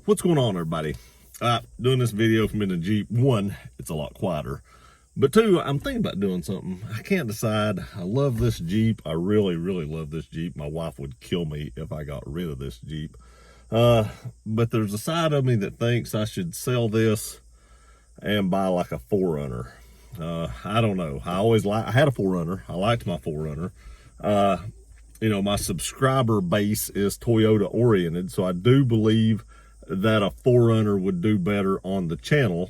What's going on, everybody? Doing this video from in the Jeep. One, it's a lot quieter. But two, I'm thinking about doing something. I can't decide. I love this Jeep. I really, really love this Jeep. My wife would kill me if I got rid of this Jeep. But there's a side of me that thinks I should sell this and buy like a 4Runner. I don't know. I had a 4Runner. I liked my 4Runner. My subscriber base is Toyota oriented, so I do believe that a 4Runner would do better on the channel,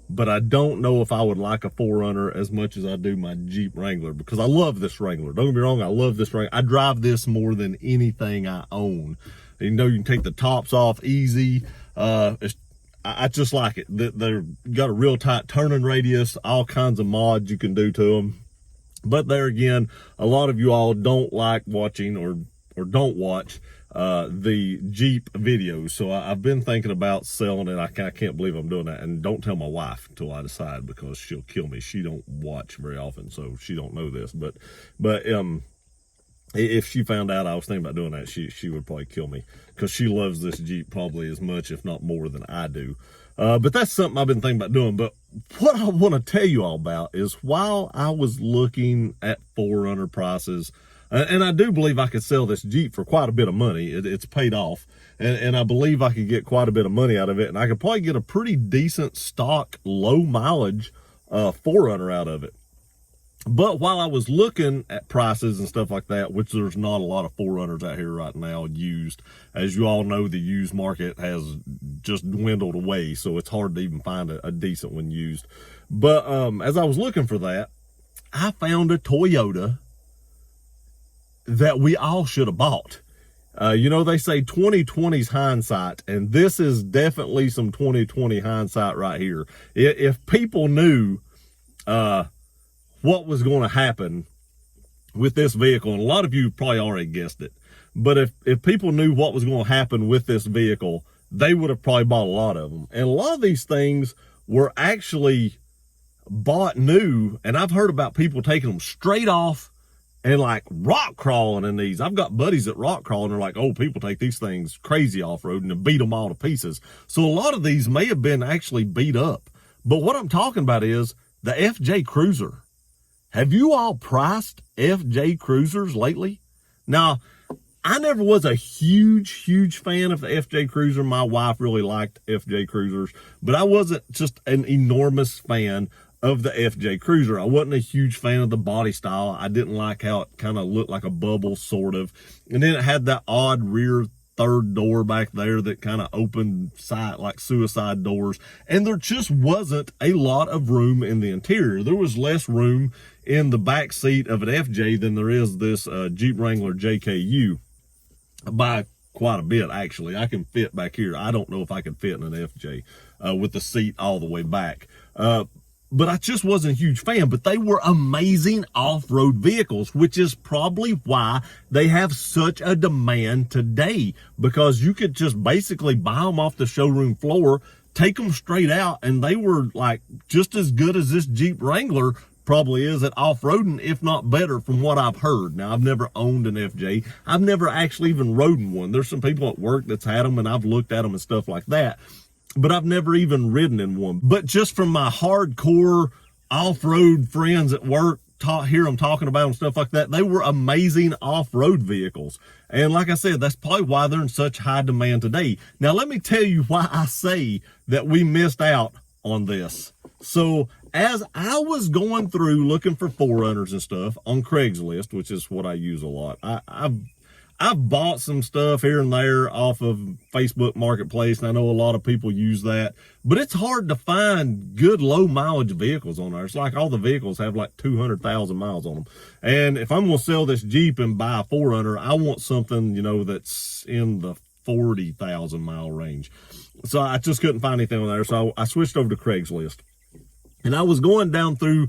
but I don't know if I would like a 4Runner as much as I do my Jeep Wrangler, because I love this Wrangler. Don't get me wrong, I love this Wrangler. I drive this more than anything I own. You can take the tops off easy. I just like it. They've got a real tight turning radius, all kinds of mods you can do to them. But there again, a lot of you all don't like watching or don't watch the Jeep videos. So I've been thinking about selling it. I can't believe I'm doing that. And don't tell my wife until I decide, because she'll kill me. She don't watch very often, so she don't know this. But if she found out I was thinking about doing that, she would probably kill me, because she loves this Jeep probably as much, if not more, than I do. But that's something I've been thinking about doing. But what I want to tell you all about is, while I was looking at 4Runner prices, and I do believe I could sell this Jeep for quite a bit of money. It's paid off, and I believe I could get quite a bit of money out of it, and I could probably get a pretty decent stock, low mileage 4Runner out of it. But while I was looking at prices and stuff like that, which there's not a lot of 4Runners out here right now used. As you all know, the used market has just dwindled away, so it's hard to even find a decent one used. But as I was looking for that, I found a Toyota that we all should have bought. They say 20/20's hindsight, and this is definitely some 20/20 hindsight right here. If people knew what was going to happen with this vehicle, and a lot of you probably already guessed it, but if people knew what was going to happen with this vehicle, they would have probably bought a lot of them. And a lot of these things were actually bought new, and I've heard about people taking them straight off and like rock crawling in these. I've got buddies that rock crawl, and they're like, oh, people take these things crazy off-road and beat them all to pieces. So a lot of these may have been actually beat up. But what I'm talking about is the FJ Cruiser. Have you all priced FJ Cruisers lately? Now, I never was a huge fan of the FJ Cruiser. My wife really liked FJ Cruisers, but I wasn't just an enormous fan of the FJ Cruiser. I wasn't a huge fan of the body style. I didn't like how it kind of looked like a bubble, sort of. And then it had that odd rear third door back there that kind of opened side, like suicide doors. And there just wasn't a lot of room in the interior. There was less room in the back seat of an FJ than there is this Jeep Wrangler JKU, by quite a bit, actually. I can fit back here. I don't know if I could fit in an FJ with the seat all the way back. But I just wasn't a huge fan. But they were amazing off-road vehicles, which is probably why they have such a demand today, because you could just basically buy them off the showroom floor, take them straight out, and they were like just as good as this Jeep Wrangler probably is at off-roading, if not better, from what I've heard. Now, I've never owned an FJ. I've never actually even rode in one. There's some people at work that's had them, and I've looked at them and stuff like that, but I've never even ridden in one. But just from my hardcore off-road friends at work, hear them talking about them, stuff like that, they were amazing off-road vehicles. And like I said, that's probably why they're in such high demand today. Now, let me tell you why I say that we missed out on this. So as I was going through looking for 4Runners and stuff on Craigslist, which is what I use a lot, I've bought some stuff here and there off of Facebook Marketplace, and I know a lot of people use that, but it's hard to find good low mileage vehicles on there. It's like all the vehicles have like 200,000 miles on them. And if I'm going to sell this Jeep and buy a 4Runner, I want something, that's in the 40,000 mile range. So I just couldn't find anything on there. So I switched over to Craigslist, and I was going down through,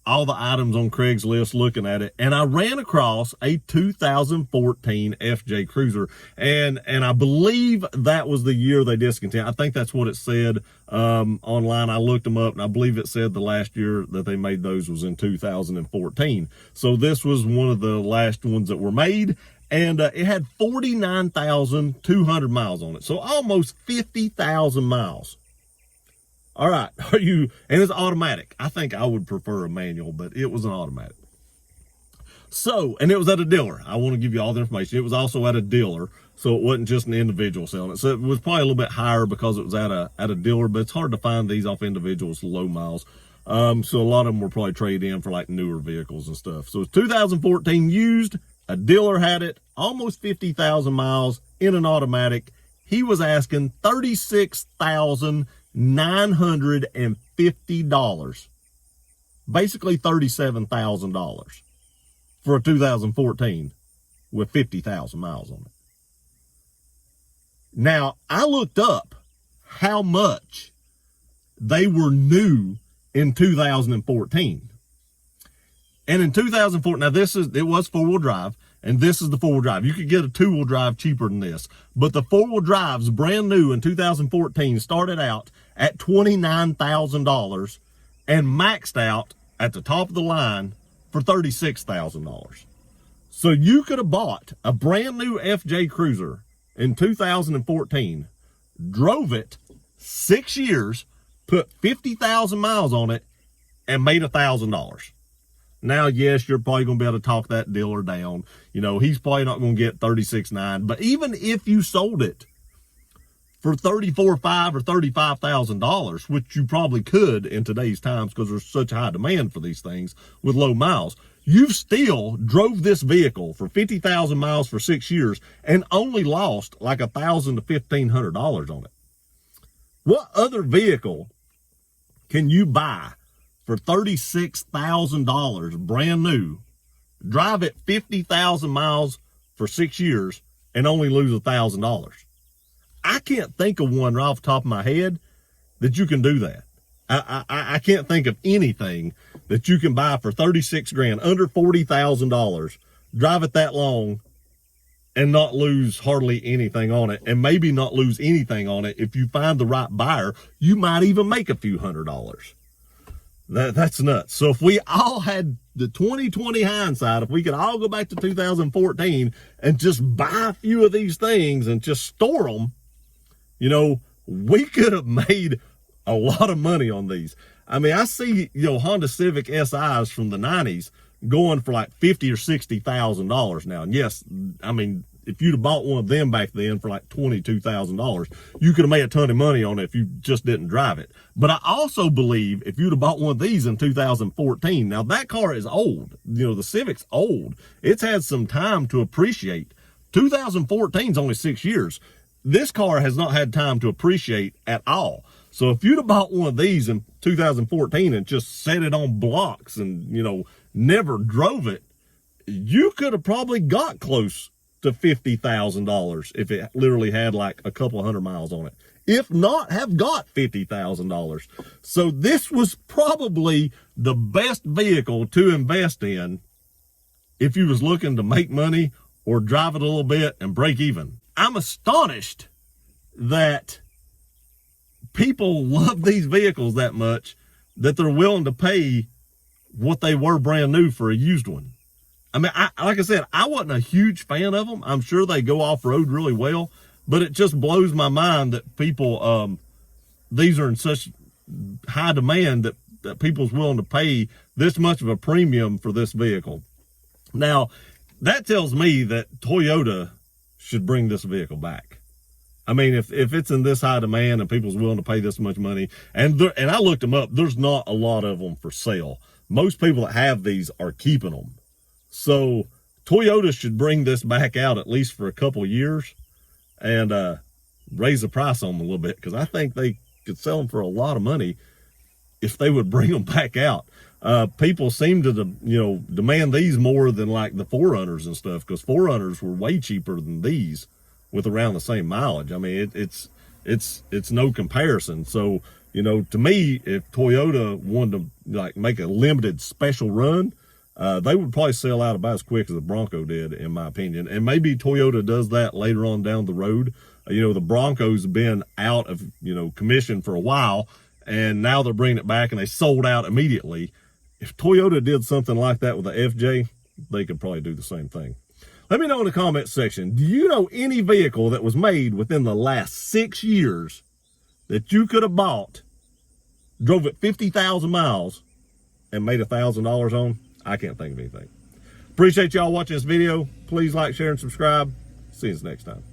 all the items on Craigslist, looking at it, and I ran across a 2014 FJ Cruiser, and I believe that was the year they discontinued. I think that's what it said online. I looked them up, and I believe it said the last year that they made those was in 2014. So this was one of the last ones that were made, And it had 49,200 miles on it. So almost 50,000 miles. All right. And it's automatic. I think I would prefer a manual, but it was an automatic. So, and it was at a dealer. I want to give you all the information. It was also at a dealer. So it wasn't just an individual selling it. So it was probably a little bit higher because it was at a dealer, but it's hard to find these off individuals low miles. So a lot of them were probably traded in for like newer vehicles and stuff. So it's 2014 used. A dealer had it, almost 50,000 miles in an automatic. He was asking $36,950, basically $37,000 for a 2014 with 50,000 miles on it. Now, I looked up how much they were new in 2014. And in 2004, now it was four-wheel drive, and this is the four-wheel drive. You could get a two-wheel drive cheaper than this, but the four-wheel drives, brand new in 2014, started out at $29,000 and maxed out at the top of the line for $36,000. So you could have bought a brand new FJ Cruiser in 2014, drove it 6 years, put 50,000 miles on it, and made $1,000. Now, yes, you're probably going to be able to talk that dealer down. You know, he's probably not going to get $36,900. But even if you sold it for $34,500 or $35,000, which you probably could in today's times because there's such a high demand for these things with low miles, you've still drove this vehicle for 50,000 miles for 6 years and only lost like $1,000 to $1,500 on it. What other vehicle can you buy for $36,000 brand new, drive it 50,000 miles for 6 years, and only lose $1,000? I can't think of one right off the top of my head that you can do that. I can't think of anything that you can buy for 36 grand, under $40,000, drive it that long, and not lose hardly anything on it, and maybe not lose anything on it. If you find the right buyer, you might even make a few $100s. That's nuts. So if we all had the 2020 hindsight, if we could all go back to 2014 and just buy a few of these things and just store them, you know, we could have made a lot of money on these. I mean, I see, you know, Honda Civic SIs from the 90s going for like $50,000 or $60,000 now. And yes, I mean, if you'd have bought one of them back then for like $22,000, you could have made a ton of money on it if you just didn't drive it. But I also believe if you'd have bought one of these in 2014, now that car is old. You know, the Civic's old. It's had some time to appreciate. 2014 is only 6 years. This car has not had time to appreciate at all. So if you'd have bought one of these in 2014 and just set it on blocks and, you know, never drove it, you could have probably got close to $50,000 if it literally had like a couple hundred miles on it. If not, have got $50,000. So this was probably the best vehicle to invest in if you was looking to make money or drive it a little bit and break even. I'm astonished that people love these vehicles that much that they're willing to pay what they were brand new for a used one. I mean, like I said, I wasn't a huge fan of them. I'm sure they go off-road really well, but it just blows my mind that people, these are in such high demand that people's willing to pay this much of a premium for this vehicle. Now, that tells me that Toyota should bring this vehicle back. I mean, if it's in this high demand and people's willing to pay this much money, and I looked them up, there's not a lot of them for sale. Most people that have these are keeping them. So Toyota should bring this back out at least for a couple of years and raise the price on them a little bit, because I think they could sell them for a lot of money if they would bring them back out. People seem to, demand these more than like the 4Runners and stuff, because 4Runners were way cheaper than these with around the same mileage. I mean, it's no comparison. So, to me, if Toyota wanted to like make a limited special run, they would probably sell out about as quick as the Bronco did, in my opinion. And maybe Toyota does that later on down the road. The Broncos have been out of, commission for a while, and now they're bringing it back and they sold out immediately. If Toyota did something like that with the FJ, they could probably do the same thing. Let me know in the comments section, do you know any vehicle that was made within the last 6 years that you could have bought, drove it 50,000 miles, and made $1,000 on? I can't think of anything. Appreciate y'all watching this video. Please like, share, and subscribe. See you next time.